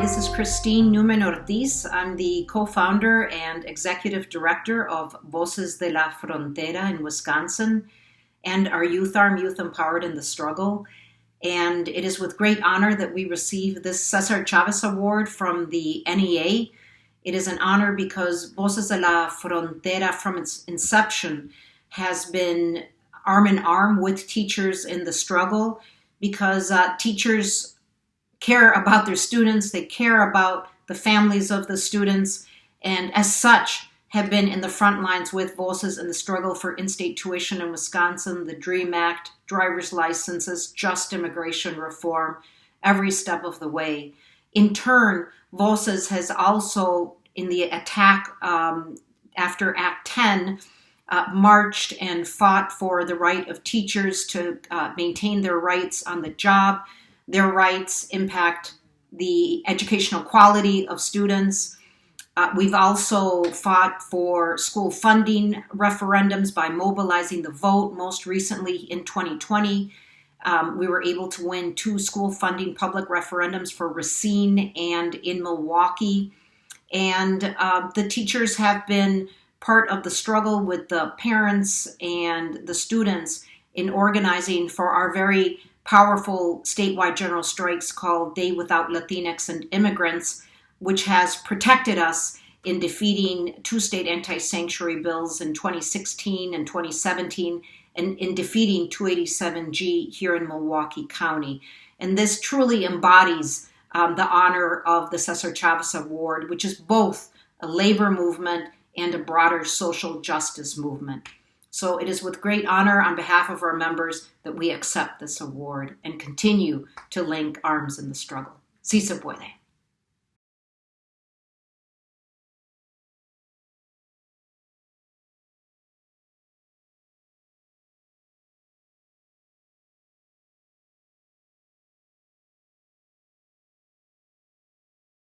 this is Christine Newman Ortiz. I'm the co-founder and executive director of Voces de la Frontera in Wisconsin and our youth arm, Youth Empowered in the Struggle. And it is with great honor that we receive this César Chávez Award from the NEA. It is an honor because Voces de la Frontera, from its inception, has been arm in arm with teachers in the struggle, because teachers care about their students, they care about the families of the students, and as such have been in the front lines with Voces in the struggle for in-state tuition in Wisconsin, the DREAM Act, driver's licenses, just immigration reform, every step of the way. In turn, Voces has also, in the attack after Act 10, marched and fought for the right of teachers to maintain their rights on the job. Their rights impact the educational quality of students. We've also fought for school funding referendums by mobilizing the vote. Most recently in 2020, we were able to win 2 school funding public referendums for Racine and in Milwaukee. And the teachers have been part of the struggle with the parents and the students in organizing for our very powerful statewide general strikes called Day Without Latinx and Immigrants, which has protected us in defeating 2 state anti-sanctuary bills in 2016 and 2017, and in defeating 287G here in Milwaukee County. And this truly embodies the honor of the César Chávez Award, which is both a labor movement and a broader social justice movement. So it is with great honor on behalf of our members that we accept this award and continue to link arms in the struggle. Si se puede.